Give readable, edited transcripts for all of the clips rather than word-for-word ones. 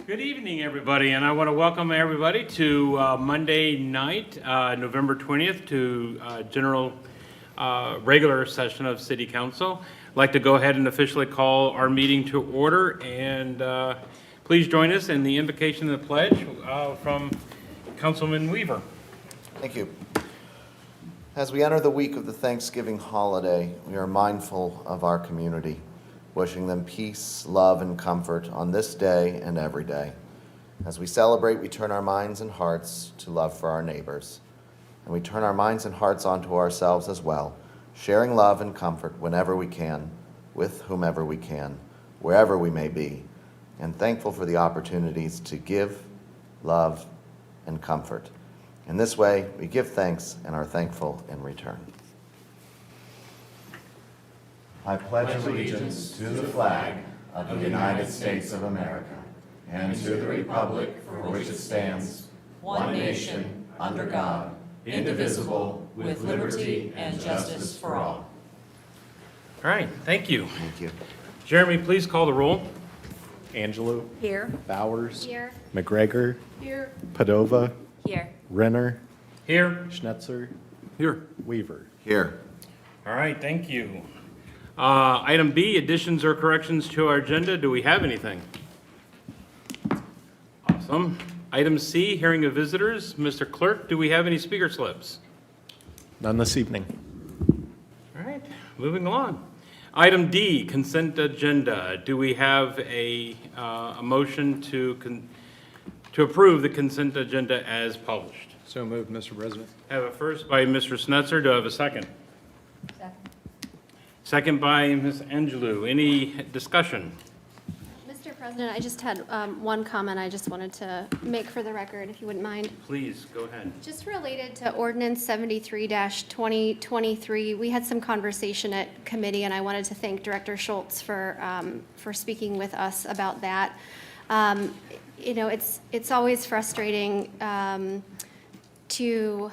Good evening, everybody, and I want to welcome everybody to Monday night, November 20th, to general regular session of City Council. I'd like to go ahead and officially call our meeting to order, and please join us in the invocation of the pledge from Councilman Weaver. Thank you. As we enter the week of the Thanksgiving holiday, we are mindful of our community, wishing them peace, love, and comfort on this day and every day. As we celebrate, we turn our minds and hearts to love for our neighbors. And we turn our minds and hearts onto ourselves as well, sharing love and comfort whenever we can, with whomever we can, wherever we may be, and thankful for the opportunities to give, love, and comfort. In this way, we give thanks and are thankful in return. I pledge allegiance to the flag of the United States of America and to the republic for which it stands, one nation, under God, indivisible, with liberty and justice for all. All right, thank you. Thank you. Jeremy, please call the roll. Angelo. Here. Bowers. Here. McGregor. Here. Padova. Here. Renner. Here. Schnetzer. Here. Weaver. Here. All right, thank you. Item B, additions or corrections to our agenda. Do we have anything? Awesome. Item C, hearing of visitors. Mr. Clerk, do we have any speaker slips? None this evening. All right, moving along. Item D, consent agenda. Do we have a motion to approve the consent agenda as published? So moved, Mr. President. I have a first by Mr. Schnetzer. Do I have a second? Second. Second by Ms. Angelou. Any discussion? Mr. President, I just had one comment I just wanted to make for the record, if you wouldn't mind. Please, go ahead. Just related to Ordinance 73-2023, we had some conversation at committee, and I wanted to thank Director Schultz for speaking with us about that. You know, it's always frustrating to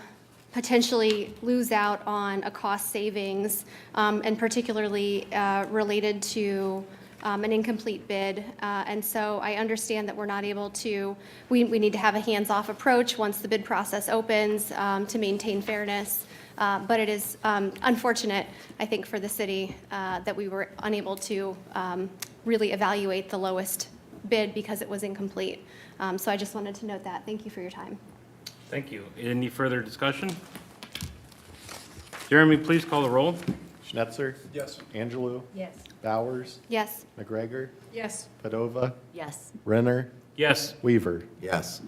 potentially lose out on a cost savings, and particularly related to an incomplete bid. And so I understand that we're not able to, we need to have a hands-off approach once the bid process opens to maintain fairness. But it is unfortunate, I think, for the city that we were unable to really evaluate the lowest bid because it was incomplete. So I just wanted to note that. Thank you for your time. Thank you. Any further discussion? Jeremy, please call the roll. Schnetzer. Yes. Angelo. Yes. Bowers. Yes. McGregor. Yes. Padova. Yes. Renner. Yes. Weaver. Yes.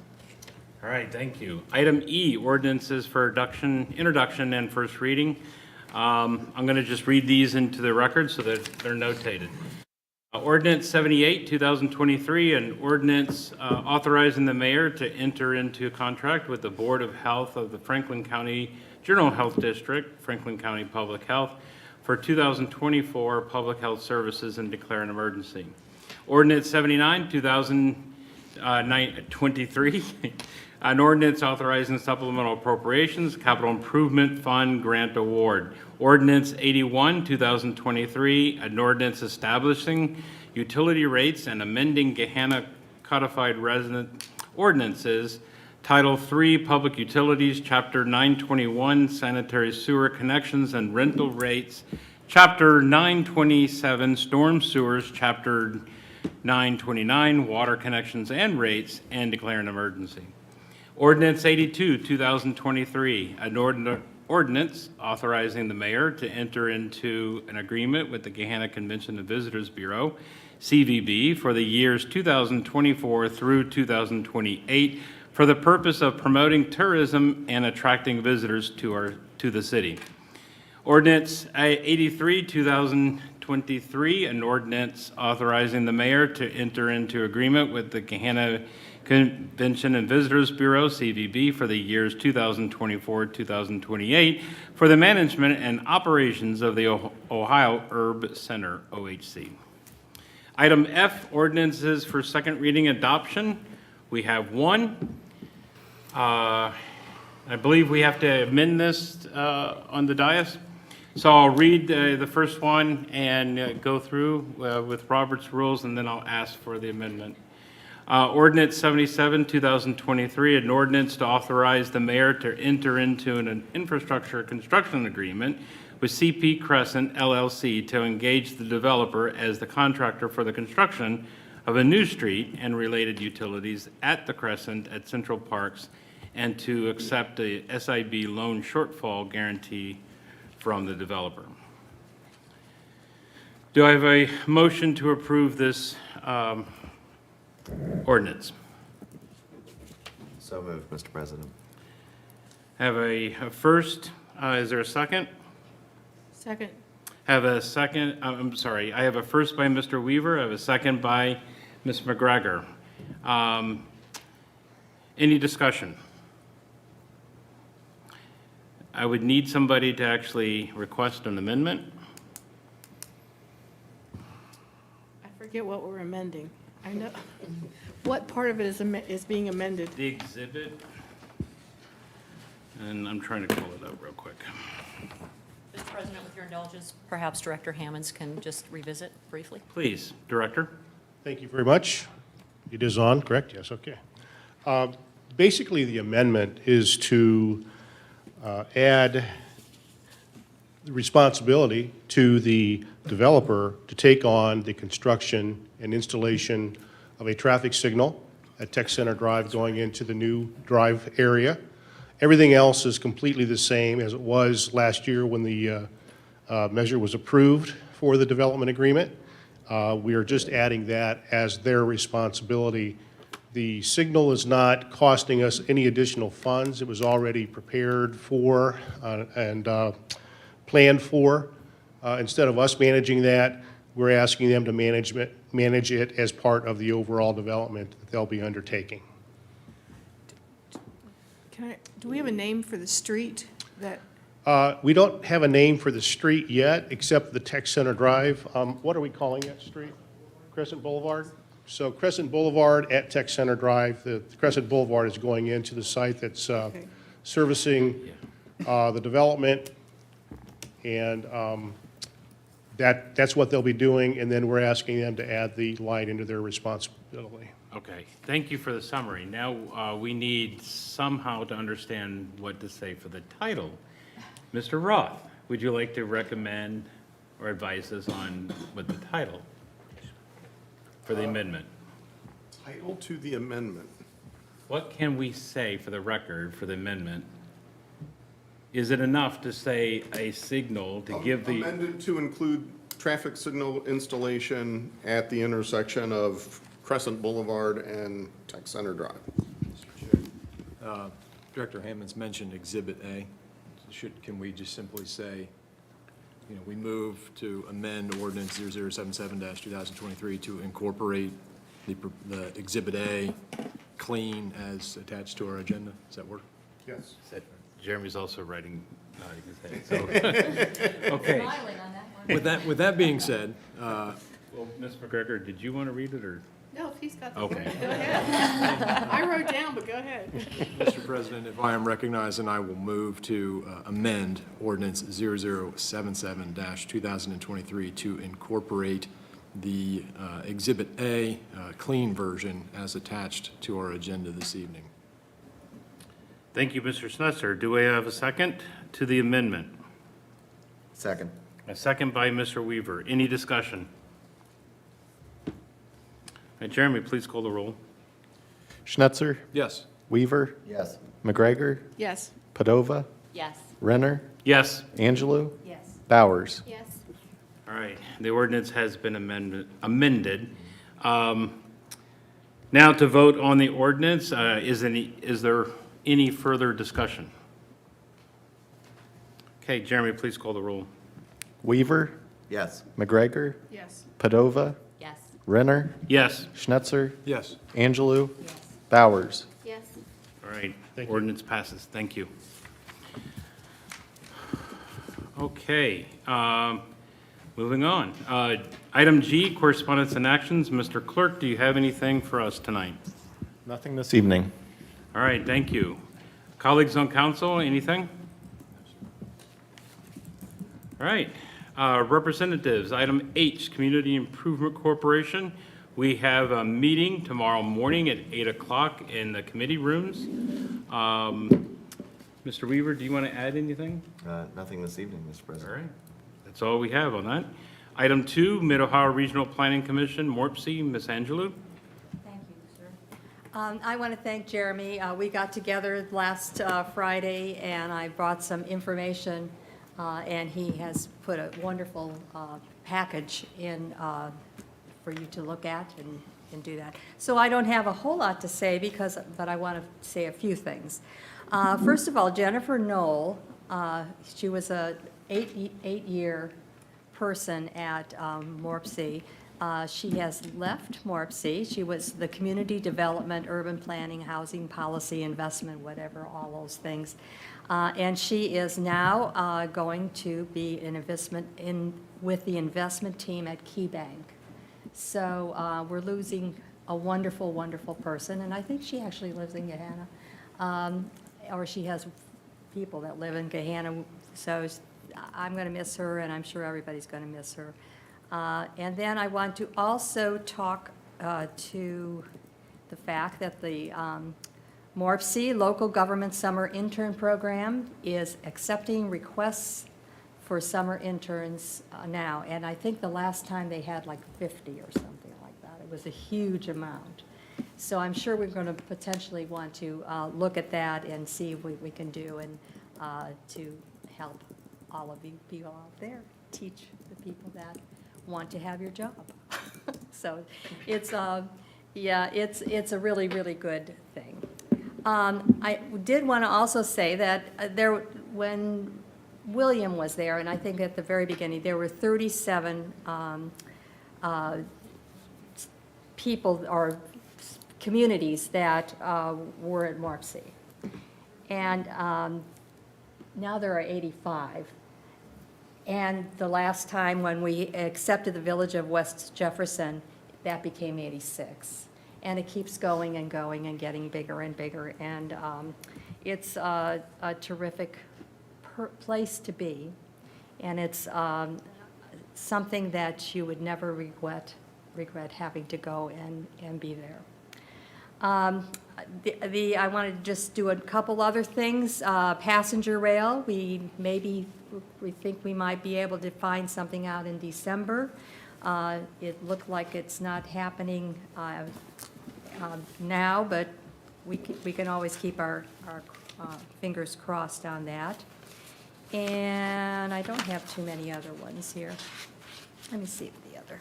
All right, thank you. Item E, ordinances for introduction and first reading. I'm going to just read these into the record so that they're notated. Ordinance 78, 2023, an ordinance authorizing the mayor to enter into a contract with the Board of Health of the Franklin County General Health District, Franklin County Public Health, for 2024 public health services and declare an emergency. Ordinance 79, 2023, an ordinance authorizing supplemental appropriations, capital improvement fund grant award. Ordinance 81, 2023, an ordinance establishing utility rates and amending Gahanna codified resident ordinances, Title III, Public Utilities, Chapter 921, Sanitary Sewer Connections and Rental Rates, Chapter 927, Storm Sewers, Chapter 929, Water Connections and Rates, and declare an emergency. Ordinance 82, 2023, an ordinance authorizing the mayor to enter into an agreement with the Gahanna Convention and Visitors Bureau, CVB, for the years 2024 through 2028 for the purpose of promoting tourism and attracting visitors to the city. Ordinance 83, 2023, an ordinance authorizing the mayor to enter into agreement with the Gahanna Convention and Visitors Bureau, CVB, for the years 2024-2028 for the management and operations of the Ohio Herb Center, OHC. Item F, ordinances for second reading adoption. We have one. I believe we have to amend this on the dais. So I'll read the first one and go through with Robert's rules, and then I'll ask for the amendment. Ordinance 77, 2023, an ordinance to authorize the mayor to enter into an infrastructure construction agreement with CP Crescent LLC to engage the developer as the contractor for the construction of a new street and related utilities at the Crescent at Central Parks, and to accept a SIB loan shortfall guarantee from the developer. Do I have a motion to approve this ordinance? So moved, Mr. President. Have a first, is there a second? Second. Have a second, I'm sorry, I have a first by Mr. Weaver, I have a second by Ms. McGregor. Any discussion? I would need somebody to actually request an amendment. I forget what we're amending. I know, what part of it is being amended? The exhibit, and I'm trying to pull it up real quick. Mr. President, with your indulgence, perhaps Director Hammonds can just revisit briefly. Please, Director. Thank you very much. It is on, correct? Yes, okay. Basically, the amendment is to add the responsibility to the developer to take on the construction and installation of a traffic signal at Tech Center Drive going into the new drive area. Everything else is completely the same as it was last year when the measure was approved for the development agreement. We are just adding that as their responsibility. The signal is not costing us any additional funds. It was already prepared for and planned for. Instead of us managing that, we're asking them to manage it as part of the overall development that they'll be undertaking. Do we have a name for the street that, We don't have a name for the street yet, except the Tech Center Drive. What are we calling that street? Crescent Boulevard? So Crescent Boulevard at Tech Center Drive. The Crescent Boulevard is going into the site that's Okay. servicing the development, and that's what they'll be doing, and then we're asking them to add the light into their responsibility. Okay, thank you for the summary. Now, we need somehow to understand what to say for the title. Mr. Roth, would you like to recommend or advise us on what the title for the amendment? Title to the amendment. What can we say for the record for the amendment? Is it enough to say a signal to give the, Amended to include traffic signal installation at the intersection of Crescent Boulevard and Tech Center Drive. Director Hammond's mentioned Exhibit A. Can we just simply say, we move to amend ordinance 0077-2023 to incorporate the Exhibit A clean as attached to our agenda? Does that work? Yes. Jeremy's also writing, nodding his head, so, okay. With that being said, Well, Ms. McGregor, did you want to read it, or? no, if he's got the. Okay. Go ahead. I wrote down, but go ahead. Mr. President, if I am recognized, then I will move to amend ordinance 0077-2023 to incorporate the Exhibit A clean version as attached to our agenda this evening. Thank you, Mr. Snetzer. Do we have a second to the amendment? Second. A second by Mr. Weaver. Any discussion? Jeremy, please call the roll. Schnetzer, Yes. Weaver, Yes. McGregor, Yes. Padova, Yes. Renner, Yes. Angelou, Yes. Bowers. Yes. All right, the ordinance has been amended. Now to vote on the ordinance, is there any further discussion? Okay, Jeremy, please call the roll. Weaver, Yes. McGregor, Yes. Padova, Yes. Renner, Yes. Schnetzer, Yes. Angelou, Yes. Bowers. Yes. All right, Thank you. ordinance passes. Thank you. Okay, moving on. Item G, correspondence and actions. Mr. Clerk, do you have anything for us tonight? Nothing this evening. All right, thank you. Colleagues on council, anything? All right, representatives, item H, Community Improvement Corporation We have a meeting tomorrow morning at 8 o'clock in the committee rooms. Mr. Weaver, do you want to add anything? Nothing this evening, Mr. All President. right, that's all we have on that. Item 2, Mid-Ohio Regional Planning Commission, MORPC, Ms. Angelou. Thank you, sir. I want to thank Jeremy. We got together last Friday, and I brought some information, and he has put a wonderful package in for you to look at and do that. So I don't have a whole lot to say, but I want to say a few things. First of all, Jennifer Knoll, she was a eight-year person at MORPC. She has left MORPC. She was the community development, urban planning, housing policy, investment, whatever, all those things. And she is now going to be an investment with the investment team at Key Bank. So we're losing a wonderful, wonderful person, and I think she actually lives in Gahanna, or she has people that live in Gahanna. So I'm going to miss her, and I'm sure everybody's going to miss her. And then I want to also talk to the fact that the MORPC Local Government Summer Intern Program is accepting requests for summer interns now. And I think the last time they had like 50 or something like that. It was a huge amount. So I'm sure we're going to potentially want to look at that and see what we can do and to help all of you people out there, teach the people that want to have your job. So it's, yeah, it's a really, really good thing. I did want to also say that when William was there, and I think at the very beginning, there were 37 people or communities that were at MORPC. And now there are 85. And the last time when we accepted the village of West Jefferson, that became 86. And it keeps going and going and getting bigger and bigger. And it's a terrific place to be. And it's something that you would never regret having to go and be there. I wanted to just do a couple other things. Passenger rail, we think we might be able to find something out in December. It looked like it's not happening now, but we can always keep our fingers crossed on that. And I don't have too many other ones here. Let me see the other.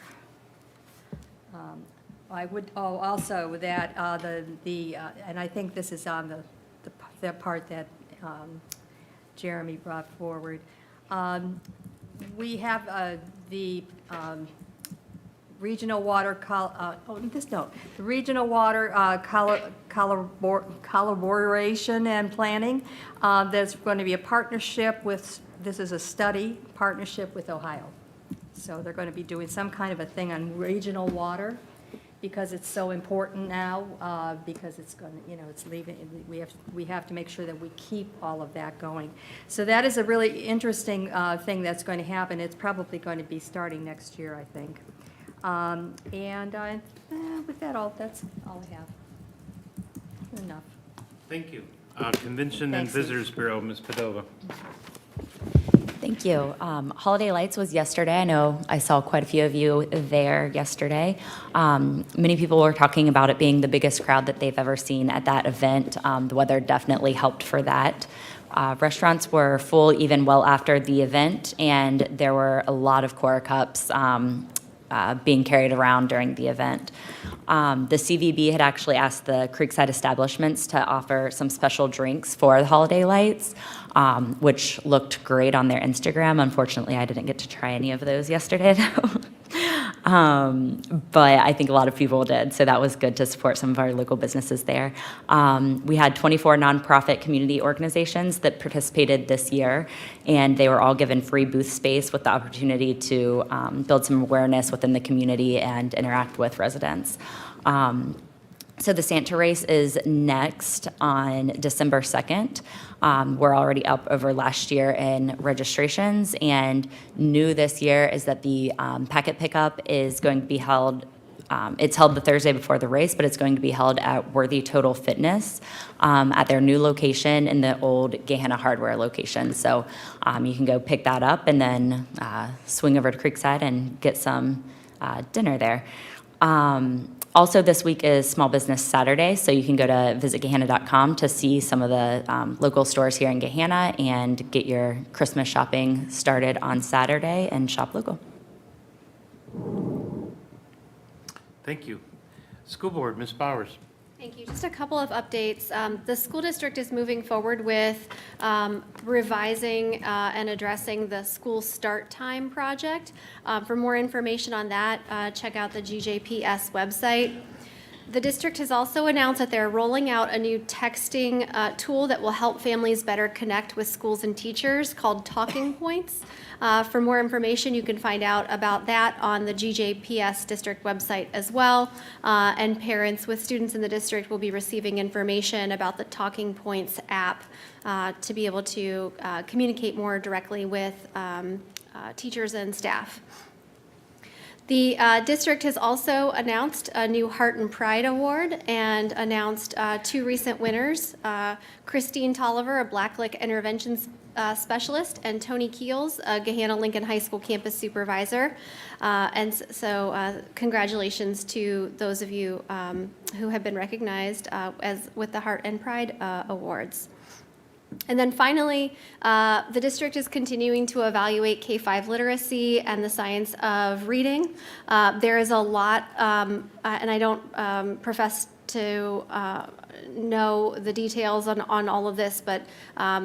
I would, also that and I think this is on the part that Jeremy brought forward. We have the regional water, the regional water collaboration and planning. There's going to be a partnership with, this is a study partnership with Ohio. So they're going to be doing some kind of a thing on regional water, because it's so important now, because it's going to, it's leaving, we have to make sure that we keep all of that going. So that is a really interesting thing that's going to happen. It's probably going to be starting next year, I think. With that, that's all I have. Enough. Thank you. Convention and Thanks, Steve. Visitors Bureau, Ms. Padova. Thank you. Holiday Lights was yesterday. I know I saw quite a few of you there yesterday. Many people were talking about it being the biggest crowd that they've ever seen at that event. The weather definitely helped for that. Restaurants were full even well after the event, and there were a lot of Cora Cups being carried around during the event. The CVB had actually asked the Creekside establishments to offer some special drinks for the Holiday Lights, which looked great on their Instagram. Unfortunately, I didn't get to try any of those yesterday, though. But I think a lot of people did, so that was good to support some of our local businesses there. We had 24 nonprofit community organizations that participated this year, and they were all given free booth space with the opportunity to build some awareness within the community and interact with residents. So the Santa race is next on December 2nd. We're already up over last year in registrations, and new this year is that the packet pickup is going to be held it's held the Thursday before the race, but it's going to be held at Worthy Total Fitness at their new location in the old Gahanna Hardware location. So you can go pick that up and then swing over to Creekside and get some dinner there. Also, this week is Small Business Saturday, so you can go to visitgahanna.com to see some of the local stores here in Gahanna and get your Christmas shopping started on Saturday and shop local. Thank you. School Board, Ms. Bowers. Thank you. Just a couple of updates. The school district is moving forward with revising and addressing the school start time project. For more information on that, check out the GJPS website. The district has also announced that they're rolling out a new texting tool that will help families better connect with schools and teachers called Talking Points. For more information, you can find out about that on the GJPS district website as well. And parents with students in the district will be receiving information about the Talking Points app to be able to communicate more directly with teachers and staff. The district has also announced a new Heart and Pride Award and announced two recent winners, Christine Tolliver, a Blacklick Interventions Specialist, and Tony Keels, a Gahanna Lincoln High School Campus Supervisor. And so congratulations to those of you who have been recognized as with the Heart and Pride Awards. And then finally, the district is continuing to evaluate K-5 literacy and the science of reading. There is a lot, and I don't profess to know the details on all of this, but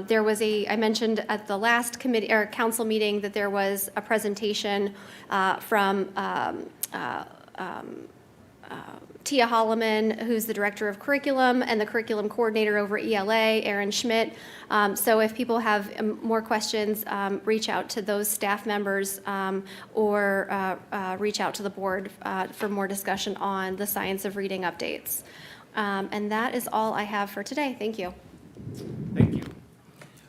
there was I mentioned at the last committee or council meeting that there was a presentation from Tia Holloman, who's the director of curriculum, and the curriculum coordinator over ELA, Erin Schmidt. So if people have more questions, reach out to those staff members or reach out to the board for more discussion on the science of reading updates. And that is all I have for today. Thank you. Thank you.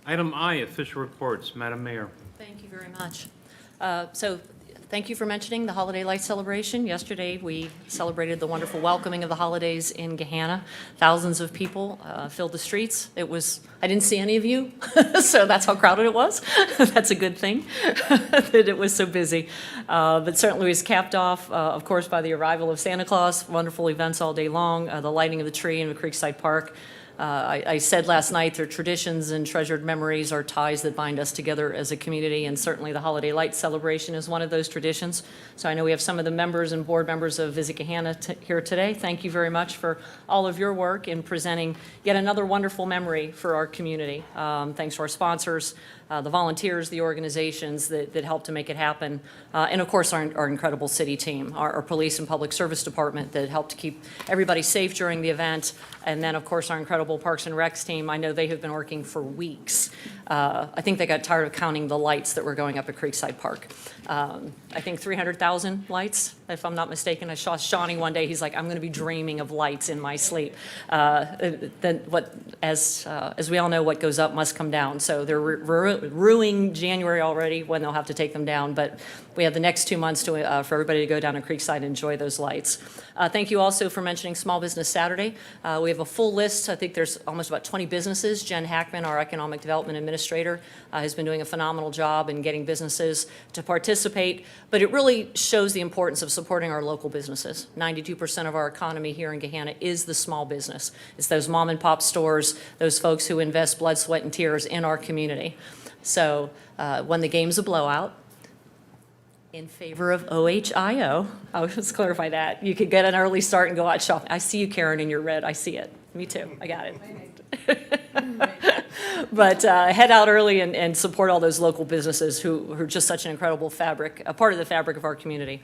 Item I, official reports. Madam Mayor. Thank you very much. So thank you for mentioning the holiday light celebration. Yesterday, we celebrated the wonderful welcoming of the holidays in Gahanna. Thousands of people filled the streets. I didn't see any of you, so that's how crowded it was. That's a good thing, that it was so busy. But certainly was capped off, of course, by the arrival of Santa Claus. Wonderful events all day long, the lighting of the tree in Creekside Park. I said last night, their traditions and treasured memories are ties that bind us together as a community, and certainly the holiday light celebration is one of those traditions. So I know we have some of the members and board members of Visit Gahanna here today. Thank you very much for all of your work in presenting yet another wonderful memory for our community. Thanks to our sponsors, the volunteers, the organizations that help to make it happen, and of course our incredible city team, our police and public service department that helped to keep everybody safe during the event, and then of course our incredible Parks and Recs team. I know they have been working for weeks. I think they got tired of counting the lights that were going up at Creekside Park. I think 300,000 lights, if I'm not mistaken. I saw Shawnee one day, he's like, I'm going to be dreaming of lights in my sleep. Then as we all know, what goes up must come down. So they're ruining January already when they'll have to take them down. But we have the next 2 months for everybody to go down to Creekside and enjoy those lights. Thank you also for mentioning Small Business Saturday. We have a full list. I think there's almost about 20 businesses. Jen Hackman, our Economic Development Administrator, has been doing a phenomenal job in getting businesses to participate. But it really shows the importance of supporting our local businesses. 92% of our economy here in Gahanna is the small business. It's those mom and pop stores, those folks who invest blood, sweat, and tears in our community. So when the game's a blowout, in favor of OHIO, I'll just clarify that. You could get an early start and go out shopping. I see you, Karen, in your red. I see it. Me too. I got it. But head out early and support all those local businesses who are just such an incredible fabric, a part of the fabric of our community.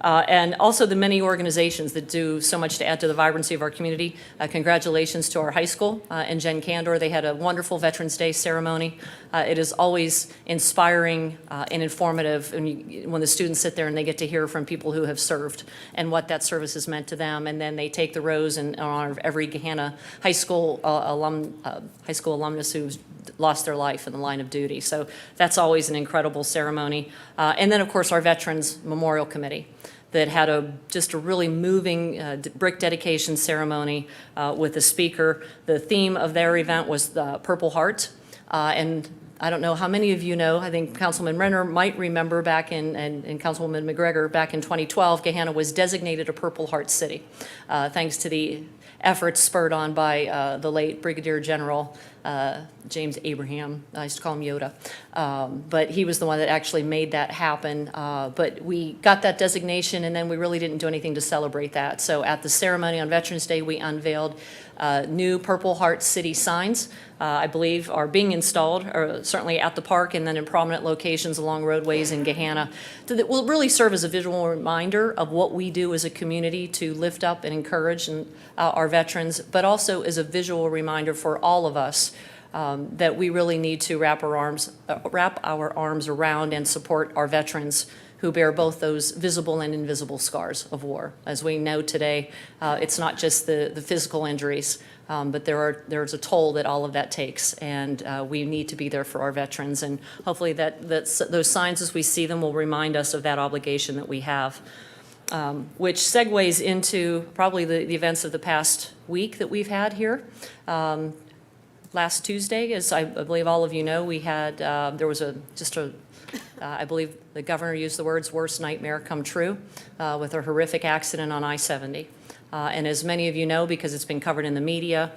And also the many organizations that do so much to add to the vibrancy of our community. Congratulations to our high school and Jen Candor. They had a wonderful Veterans Day ceremony. It is always inspiring and informative when the students sit there and they get to hear from people who have served and what that service has meant to them. And then they take the rose in honor of every Gahanna high school alumnus who's lost their life in the line of duty. So that's always an incredible ceremony. And then, of course, our Veterans Memorial Committee. that had just a really moving brick dedication ceremony with a speaker. The theme of their event was the Purple Heart. And I don't know how many of you know, I think Councilman Renner might remember back and Councilwoman McGregor, back in 2012, Gahanna was designated a Purple Heart City, thanks to the efforts spurred on by the late Brigadier General James Abraham. I used to call him Yoda. But he was the one that actually made that happen. But we got that designation, and then we really didn't do anything to celebrate that. So at the ceremony on Veterans Day, we unveiled new Purple Heart City signs, I believe are being installed, or certainly at the park and then in prominent locations along roadways in Gahanna, that will really serve as a visual reminder of what we do as a community to lift up and encourage our veterans, but also as a visual reminder for all of us that we really need to wrap our arms around and support our veterans who bear both those visible and invisible scars of war. As we know today, it's not just the physical injuries, but there's a toll that all of that takes, and we need to be there for our veterans. And hopefully those signs, as we see them, will remind us of that obligation that we have, which segues into probably the events of the past week that we've had here. Last Tuesday, as I believe all of you know, we had, there was I believe the governor used the words, worst nightmare come true, with a horrific accident on I-70. And as many of you know, because it's been covered in the media,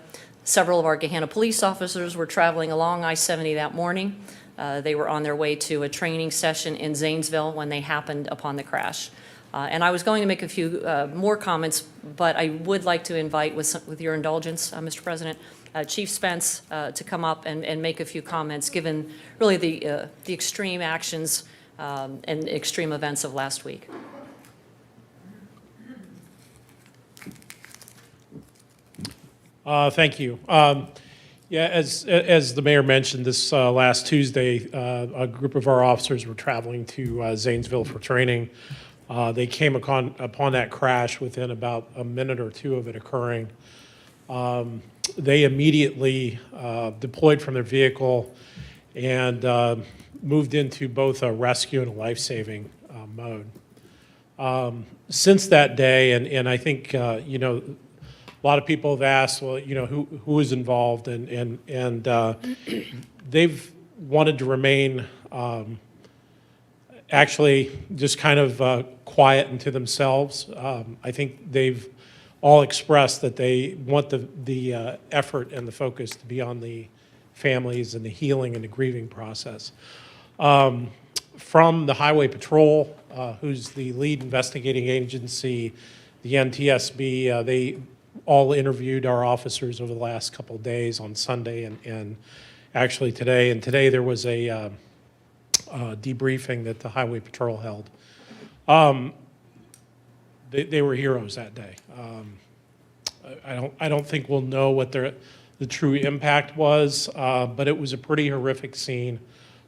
several of our Gahanna police officers were traveling along I-70 that morning. They were on their way to a training session in Zanesville when they happened upon the crash. And I was going to make a few more comments, but I would like to invite, with your indulgence, Mr. President, Chief Spence to come up and make a few comments, given really the extreme actions and extreme events of last week. Thank you. Yeah, as the mayor mentioned, this last Tuesday, a group of our officers were traveling to Zanesville for training. They came upon that crash within about a minute or two of it occurring. They immediately deployed from their vehicle and moved into both a rescue and a life-saving mode. Since that day, and I think, you know, a lot of people have asked, well, you know, who is involved, and they've wanted to remain actually just kind of quiet and to themselves. I think they've all expressed that they want the effort and the focus to be on the families and the healing and the grieving process. From the Highway Patrol, who's the lead investigating agency, the NTSB, they all interviewed our officers over the last couple of days on Sunday and actually today. And today there was a debriefing that the Highway Patrol held. They were heroes that day. I don't think we'll know what the true impact was, but it was a pretty horrific scene,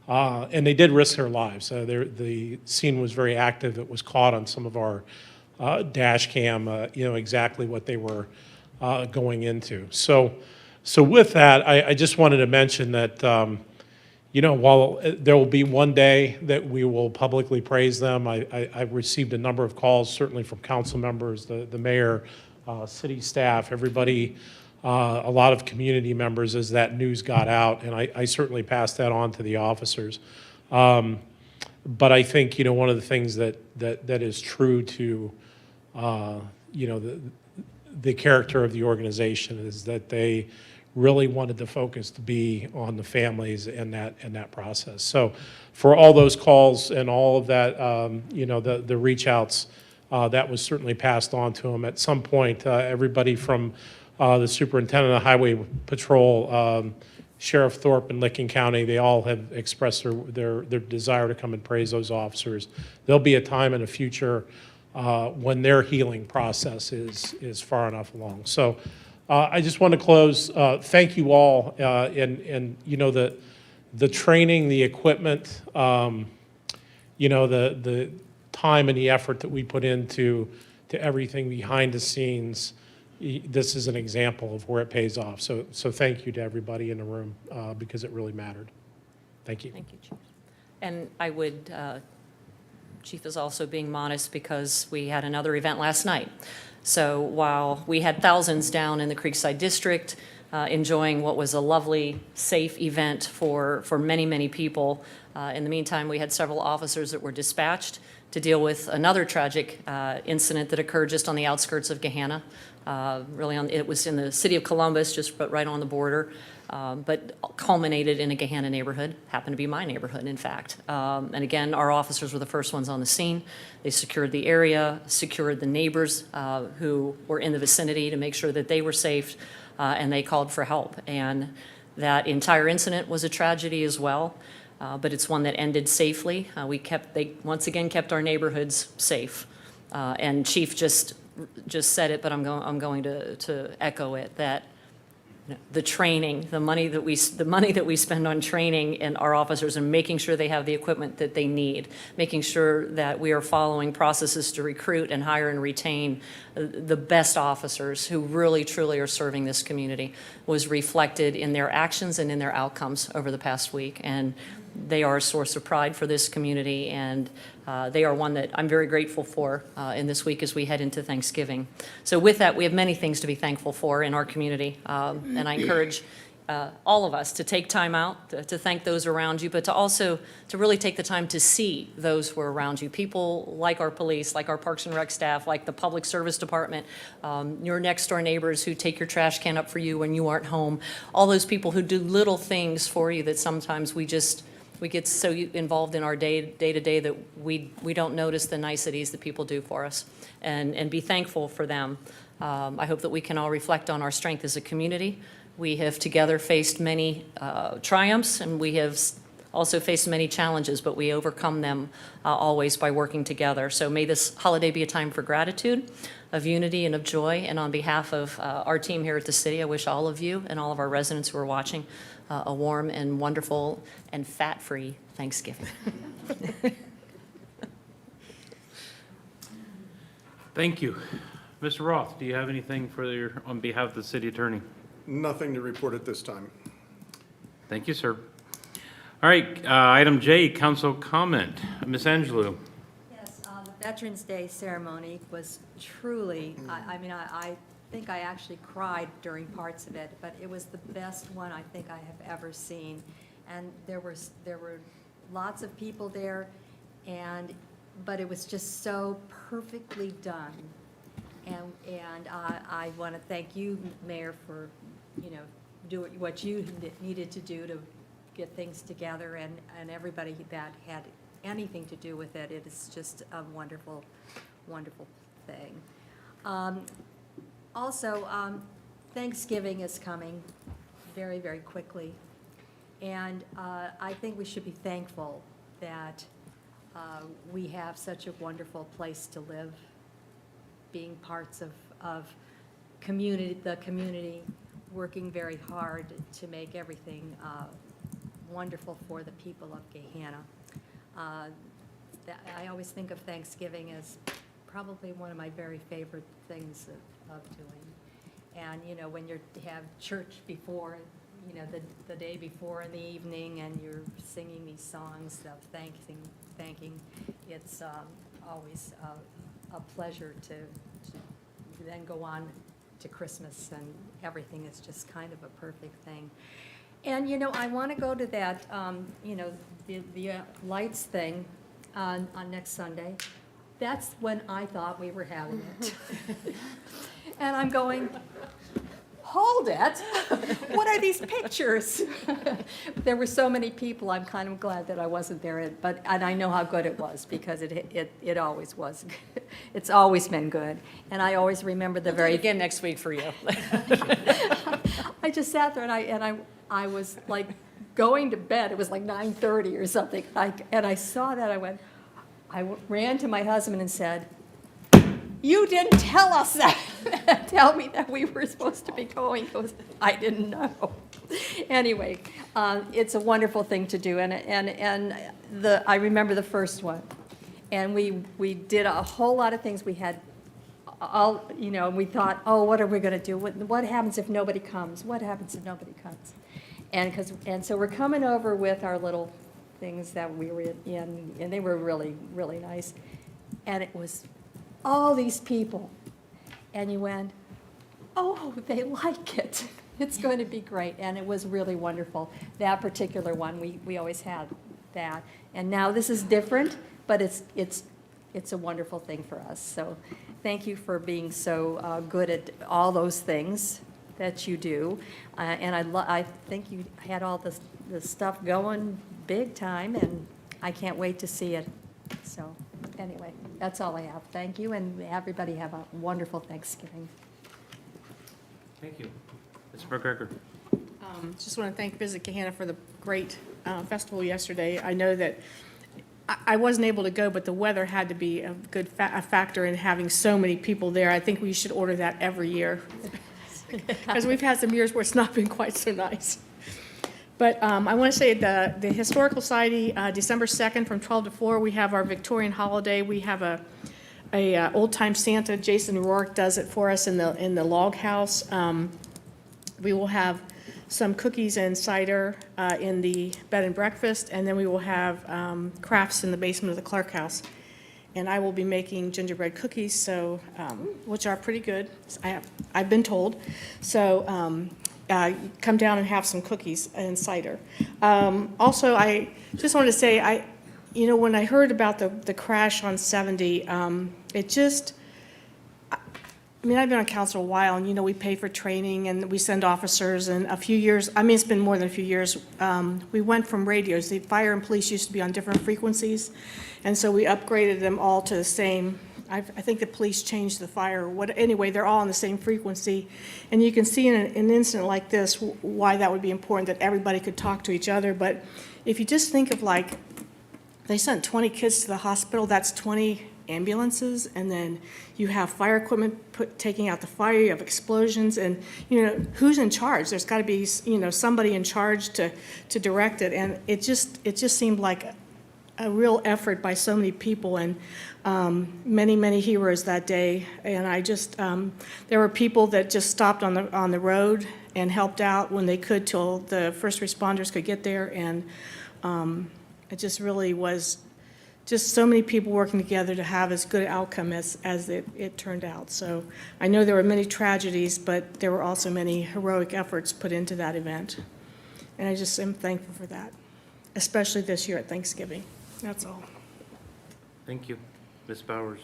and they did risk their lives. The scene was very active. It was caught on some of our dash cam. You know exactly what they were going into. So with that, I just wanted to mention that. You know, while there will be one day that we will publicly praise them, I've received a number of calls, certainly from council members, the mayor, city staff, everybody, a lot of community members as that news got out, and I certainly passed that on to the officers. But I think, you know, one of the things that is true to, you know, the character of the organization is that they really wanted the focus to be on the families in that process. So for all those calls and all of that, you know, the reach outs, that was certainly passed on to them. At some point, everybody from the superintendent of Highway Patrol, Sheriff Thorpe in Licking County, they all have expressed their desire to come and praise those officers. There'll be a time in the future when their healing process is far enough along. So I just want to close. Thank you all, and you know the training, the equipment, you know the time and the effort that we put into everything behind the scenes. This is an example of where it pays off. So thank you to everybody in the room because it really mattered. Thank you. Thank you, Chief. And I would Chief is also being modest because we had another event last night. So while we had thousands down in the Creekside District enjoying what was a lovely, safe event for many, many people, in the meantime, we had several officers that were dispatched to deal with another tragic incident that occurred just on the outskirts of Gahanna. It was in the city of Columbus, just but right on the border, but culminated in a Gahanna neighborhood, happened to be my neighborhood, in fact. And again, our officers were the first ones on the scene. They secured the area, secured the neighbors who were in the vicinity to make sure that they were safe, and they called for help. And that entire incident was a tragedy as well, but it's one that ended safely. They once again kept our neighborhoods safe. And Chief just said it, but I'm going to echo it, that the training, the money that we spend on training and our officers and making sure they have the equipment that they need, making sure that we are following processes to recruit and hire and retain the best officers who really, truly are serving this community, was reflected in their actions and in their outcomes over the past week. And they are a source of pride for this community, and they are one that I'm very grateful for in this week as we head into Thanksgiving. So with that, we have many things to be thankful for in our community, and I encourage all of us to take time out to thank those around you, but to also to really take the time to see those who are around you. People like our police, like our Parks and Rec staff, like the Public Service Department, your next door neighbors who take your trash can up for you when you aren't home, all those people who do little things for you that sometimes we get so involved in our day-to-day that we don't notice the niceties that people do for us, and be thankful for them. I hope that we can all reflect on our strength as a community. We have together faced many triumphs, and we have also faced many challenges, but we overcome them always by working together. So may this holiday be a time for gratitude, of unity, and of joy. And on behalf of our team here at the city, I wish all of you and all of our residents who are watching a warm and wonderful and fat-free Thanksgiving. Thank you. Mr. Roth, do you have anything on behalf of the city attorney? Nothing to report at this time. Thank you, sir. All right, item J, council comment. Ms. Angelou. Yes, the Veterans Day ceremony was truly, I think I actually cried during parts of it, but it was the best one I think I have ever seen. And there were lots of people there, but it was just so perfectly done. And I want to thank you, Mayor, for doing what you needed to do to get things together, and everybody that had anything to do with it. It is just a wonderful, wonderful thing. Also, Thanksgiving is coming very, very quickly, and I think we should be thankful that we have such a wonderful place to live, being parts of the community, working very hard to make everything wonderful for the people of Gahanna. I always think of Thanksgiving as probably one of my very favorite things of doing. And, when you have church before, the day before in the evening, and you're singing these songs of thanking, it's always a pleasure to then go on to Christmas, and everything is just kind of a perfect thing. And, I want to go to that, the lights thing on next Sunday. That's when I thought we were having it. And I'm going, hold it, what are these pictures? There were so many people, I'm kind of glad that I wasn't there, and I know how good it was, because it always was. It's always been good, and I always remember the very... Again next week for you. I just sat there, and I was like going to bed. It was like 9:30 or something, and I saw that. I ran to my husband and said, "You didn't tell us that. Tell me that we were supposed to be going." He goes, "I didn't know." Anyway, it's a wonderful thing to do, and I remember the first one, and we did a whole lot of things. We had all, we thought, oh, what are we going to do? What happens if nobody comes? What happens if nobody comes? And so we're coming over with our little things that we were in, and they were really, really nice. And it was all these people. And you went, oh, they like it. It's going to be great. And it was really wonderful. That particular one, we always had that. And now this is different, but it's a wonderful thing for us. So thank you for being so good at all those things that you do. And I think you had all the stuff going big time, and I can't wait to see it. So anyway, that's all I have. Thank you, and everybody have a wonderful Thanksgiving. Thank you. Ms. McGregor. Just want to thank Visit Gahanna for the great festival yesterday. I know that I wasn't able to go, but the weather had to be a good a factor in having so many people there. I think we should order that every year, because we've had some years where it's not been quite so nice. But I want to say the Historical Society, December 2nd from 12 to 4, we have our Victorian holiday. We have a old-time Santa. Jason Rourke does it for us in the log house. We will have some cookies and cider in the bed and breakfast, and then we will have crafts in the basement of the Clark House. And I will be making gingerbread cookies, so which are pretty good. I've been told. So come down and have some cookies and cider. Also, I just wanted to say, when I heard about the crash on 70, it just. I've been on council a while, and, we pay for training, and we send officers, and a few years, it's been more than a few years, we went from radios. The fire and police used to be on different frequencies, and so we upgraded them all to the same. I think the police changed the fire. Anyway, they're all on the same frequency, and you can see in an incident like this why that would be important, that everybody could talk to each other. But if you just think of, they sent 20 kids to the hospital, that's 20 ambulances, and then you have fire equipment taking out the fire, you have explosions, and who's in charge? There's got to be somebody in charge to direct it, and it just seemed like a real effort by so many people, and many heroes that day. And I just there were people that just stopped on the road and helped out when they could till the first responders could get there, and it just really was. Just so many people working together to have as good an outcome as it turned out. So I know there were many tragedies, but there were also many heroic efforts put into that event. And I just am thankful for that, especially this year at Thanksgiving. That's all. Thank you. Ms. Bowers.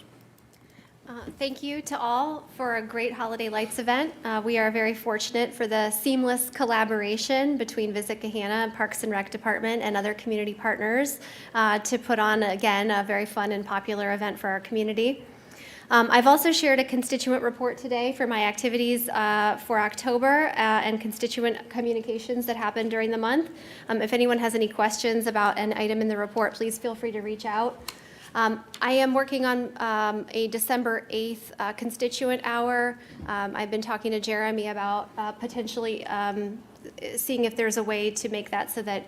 Thank you to all for a great Holiday Lights event. We are very fortunate for the seamless collaboration between Visit Gahanna, Parks and Rec Department, and other community partners to put on, again, a very fun and popular event for our community. I've also shared a constituent report today for my activities for October and constituent communications that happened during the month. If anyone has any questions about an item in the report, please feel free to reach out. I am working on a December 8th constituent hour. I've been talking to Jeremy about potentially seeing if there's a way to make that so that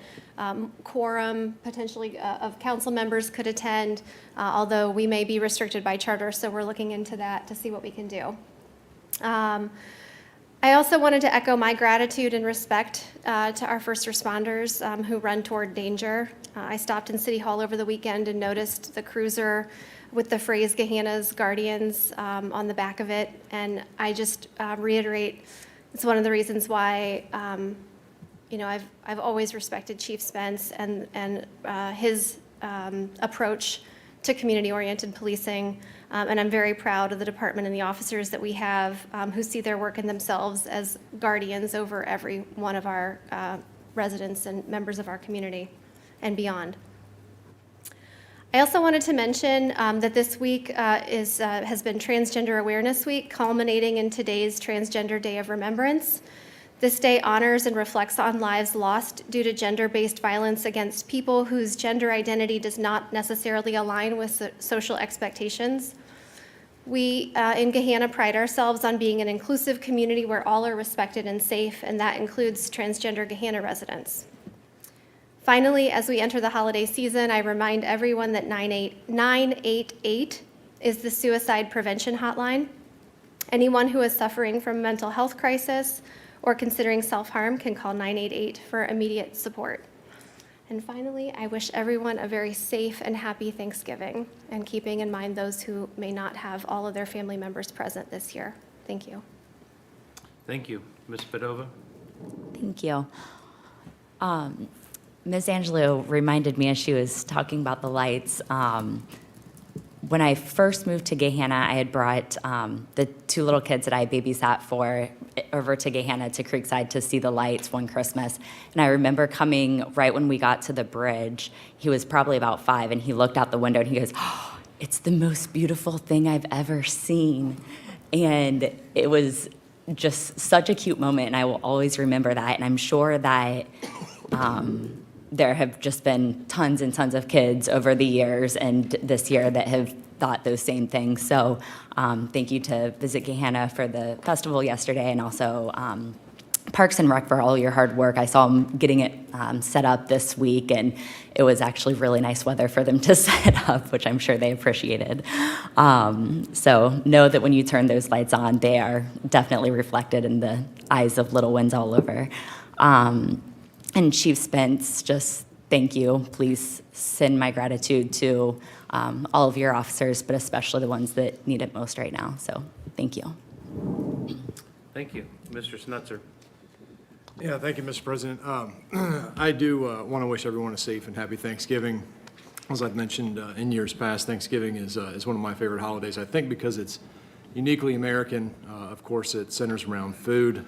quorum potentially of council members could attend, although we may be restricted by charter, so we're looking into that to see what we can do. I also wanted to echo my gratitude and respect to our first responders who run toward danger. I stopped in City Hall over the weekend and noticed the cruiser with the phrase Gahanna's Guardians on the back of it, and I just reiterate, it's one of the reasons why I've always respected Chief Spence and his approach to community-oriented policing, and I'm very proud of the department and the officers that we have who see their work in themselves as guardians over every one of our residents and members of our community and beyond. I also wanted to mention that this week has been Transgender Awareness Week, culminating in today's Transgender Day of Remembrance. This day honors and reflects on lives lost due to gender-based violence against people whose gender identity does not necessarily align with social expectations. We in Gahanna pride ourselves on being an inclusive community where all are respected and safe, and that includes transgender Gahanna residents. Finally, as we enter the holiday season, I remind everyone that 988 is the suicide prevention hotline. Anyone who is suffering from a mental health crisis or considering self-harm can call 988 for immediate support. And finally, I wish everyone a very safe and happy Thanksgiving, and keeping in mind those who may not have all of their family members present this year. Thank you. Thank you. Ms. Padova? Thank you. Ms. Angelo reminded me as she was talking about the lights. When I first moved to Gahanna, I had brought the two little kids that I babysat for over to Gahanna to Creekside to see the lights one Christmas. And I remember coming right when we got to the bridge. He was probably about 5, and he looked out the window and he goes, "Oh, it's the most beautiful thing I've ever seen." And it was just such a cute moment, and I will always remember that. And I'm sure that there have just been tons and tons of kids over the years and this year that have thought those same things. So thank you to Visit Gahanna for the festival yesterday, and also Parks and Rec for all your hard work. I saw them getting it set up this week, and it was actually really nice weather for them to set up, which I'm sure they appreciated. So know that when you turn those lights on, they are definitely reflected in the eyes of little ones all over. And Chief Spence, just thank you. Please send my gratitude to all of your officers, but especially the ones that need it most right now. So thank you. Thank you. Mr. Snutzer? Yeah, thank you, Mr. President. I do want to wish everyone a safe and happy Thanksgiving. As I've mentioned in years past, Thanksgiving is one of my favorite holidays, I think because it's uniquely American. Of course, it centers around food,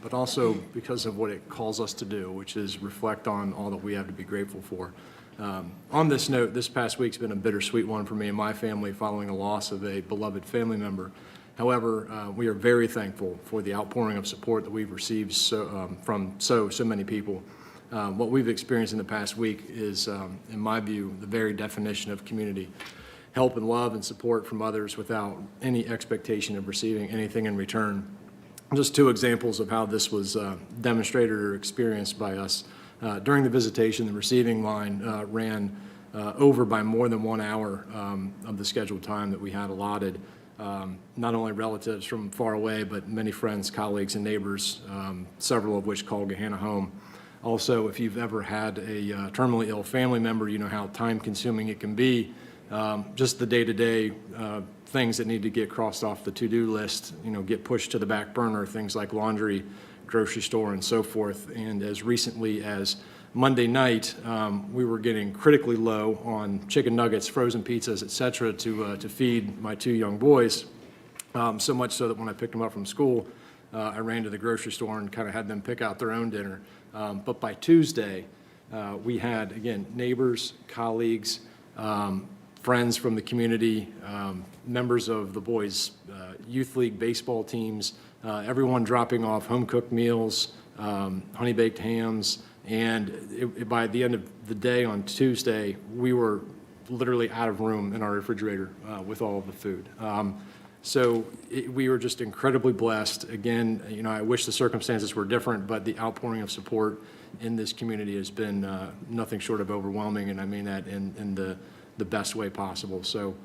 but also because of what it calls us to do, which is reflect on all that we have to be grateful for. On this note, this past week's been a bittersweet one for me and my family following the loss of a beloved family member. However, we are very thankful for the outpouring of support that we've received from so many people. What we've experienced in the past week is, in my view, the very definition of community. Help and love and support from others without any expectation of receiving anything in return. Just 2 examples of how this was demonstrated or experienced by us. During the visitation, the receiving line ran over by more than 1 hour of the scheduled time that we had allotted. Not only relatives from far away, but many friends, colleagues, and neighbors, several of which called Gahanna home. Also, if you've ever had a terminally ill family member, you know how time-consuming it can be. Just the day-to-day things that need to get crossed off the to-do list, get pushed to the back burner, things like laundry, grocery store, and so forth. And as recently as Monday night, we were getting critically low on chicken nuggets, frozen pizzas, et cetera, to feed my 2 young boys. So much so that when I picked them up from school, I ran to the grocery store and kind of had them pick out their own dinner. But by Tuesday, we had, again, neighbors, colleagues, friends from the community, members of the boys' youth league baseball teams, everyone dropping off home-cooked meals, honey-baked hams, and by the end of the day on Tuesday, we were literally out of room in our refrigerator with all of the food. So we were just incredibly blessed. Again, I wish the circumstances were different, but the outpouring of support in this community has been nothing short of overwhelming, and I mean that in the best way possible. So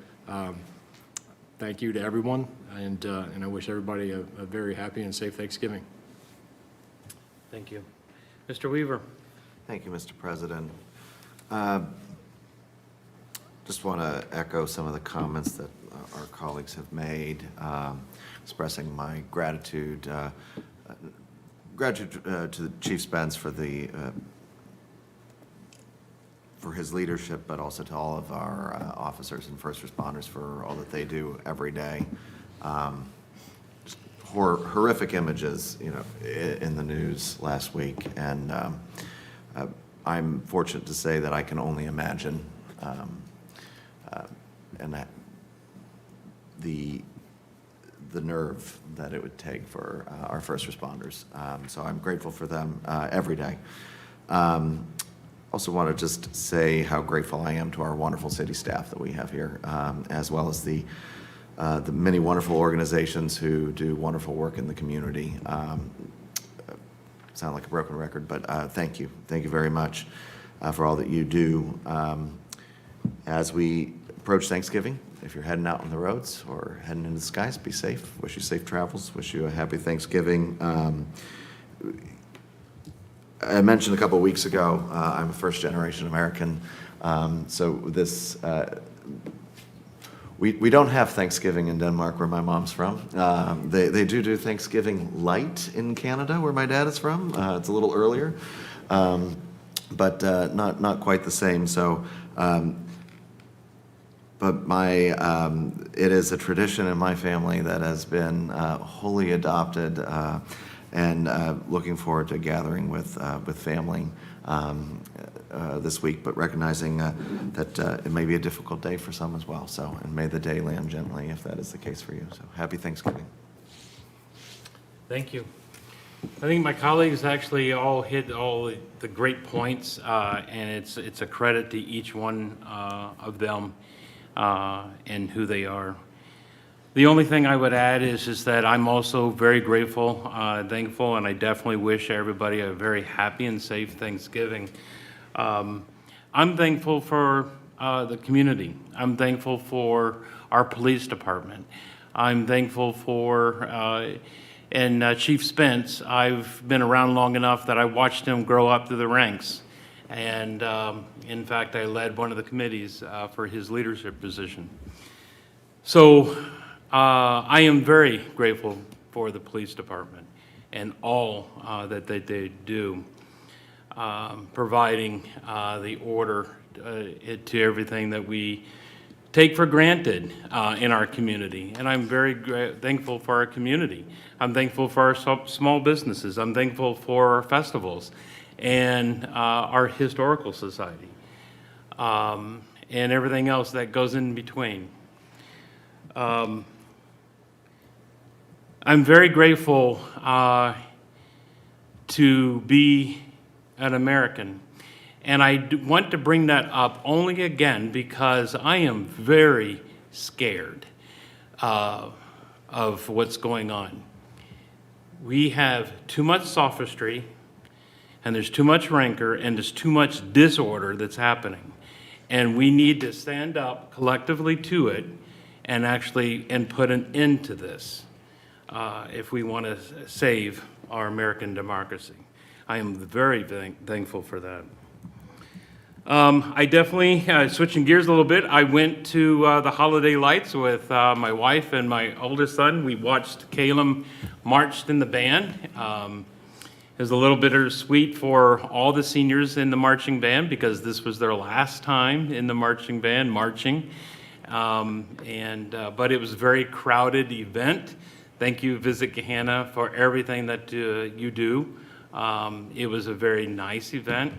thank you to everyone, and I wish everybody a very happy and safe Thanksgiving. Thank you. Mr. Weaver? Thank you, Mr. President. Just want to echo some of the comments that our colleagues have made, expressing my gratitude to the Chief Spence for his leadership, but also to all of our officers and first responders for all that they do every day. Horrific images, in the news last week, and I'm fortunate to say that I can only imagine, and that the nerve that it would take for our first responders. So I'm grateful for them every day. Also want to just say how grateful I am to our wonderful city staff that we have here, as well as the many wonderful organizations who do wonderful work in the community. Sound like a broken record, but thank you. Thank you very much for all that you do. As we approach Thanksgiving, if you're heading out on the roads or heading into the skies, be safe. Wish you safe travels. Wish you a happy Thanksgiving. I mentioned a couple of weeks ago, I'm a first-generation American, so this, we don't have Thanksgiving in Denmark, where my mom's from. They do Thanksgiving light in Canada, where my dad is from. It's a little earlier, but not quite the same. So, but it is a tradition in my family that has been wholly adopted, and looking forward to gathering with family this week, but recognizing that it may be a difficult day for some as well. So, and may the day land gently if that is the case for you. So, happy Thanksgiving. Thank you. I think my colleagues actually all hit all the great points, and it's a credit to each one of them and who they are. The only thing I would add is that I'm also very grateful, thankful, and I definitely wish everybody a very happy and safe Thanksgiving. I'm thankful for the community. I'm thankful for our police department. I'm thankful for Chief Spence. I've been around long enough that I watched him grow up through the ranks. And in fact, I led one of the committees for his leadership position. So I am very grateful for the police department and all that they do, providing the order to everything that we take for granted in our community. And I'm very thankful for our community. I'm thankful for our small businesses. I'm thankful for our festivals and our historical society, and everything else that goes in between. I'm very grateful to be an American. And I want to bring that up only again because I am very scared of what's going on. We have too much sophistry, and there's too much rancor, and there's too much disorder that's happening. And we need to stand up collectively to it and put an end to this if we want to save our American democracy. I am very thankful for that. I definitely, switching gears a little bit, I went to the holiday lights with my wife and my oldest son. We watched Caleb marched in the band. It was a little bittersweet for all the seniors in the marching band because this was their last time in the marching band marching. But it was a very crowded event. Thank you, Visit Gahanna, for everything that you do. It was a very nice event.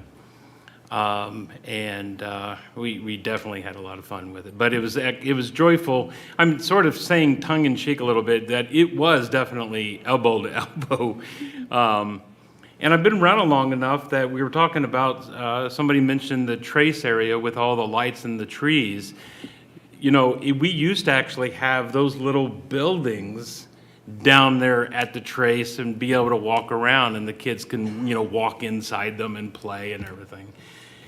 We definitely had a lot of fun with it. But it was joyful. I'm sort of saying tongue-in-cheek a little bit that it was definitely elbow to elbow. And I've been around long enough that we were talking about, somebody mentioned the trace area with all the lights and the trees. You know, we used to actually have those little buildings down there at the trace and be able to walk around, and the kids can, walk inside them and play and everything.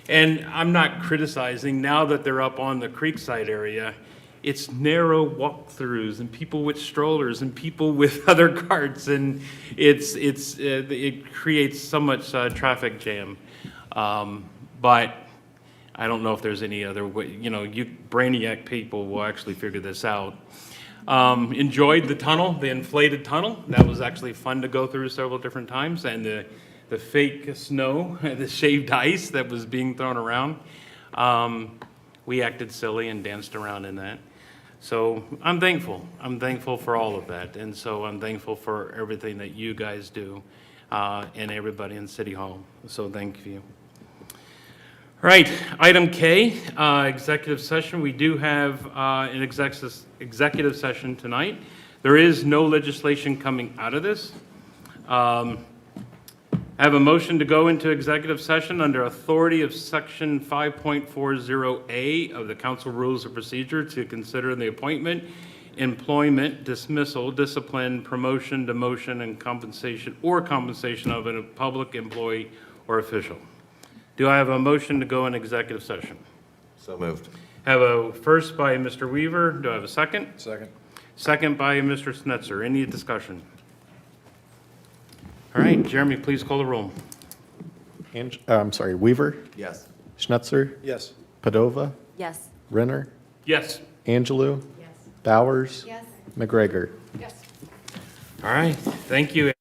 And I'm not criticizing, now that they're up on the Creekside area, it's narrow walkthroughs and people with strollers and people with other carts, and it creates so much traffic jam. But I don't know if there's any other way, you brainiac people will actually figure this out. Enjoyed the tunnel, the inflated tunnel. That was actually fun to go through several different times, and the fake snow, the shaved ice that was being thrown around. We acted silly and danced around in that. So I'm thankful. I'm thankful for all of that. And so I'm thankful for everything that you guys do and everybody in City Hall. So thank you. All right, item K, executive session. We do have an executive session tonight. There is no legislation coming out of this. I have a motion to go into executive session under authority of section 5.40A of the Council Rules of Procedure to consider the appointment, employment, dismissal, discipline, promotion, demotion, and compensation of a public employee or official. Do I have a motion to go in executive session? So moved. Have a first by Mr. Weaver. Do I have a second? Second. Second by Mr. Snetzer. Any discussion? All right, Jeremy, please call the roll. Weaver, Yes. Schnetzer, Yes. Padova, Yes. Renner, Yes. Angelou, Bowers, Yes. McGregor. All right, thank you.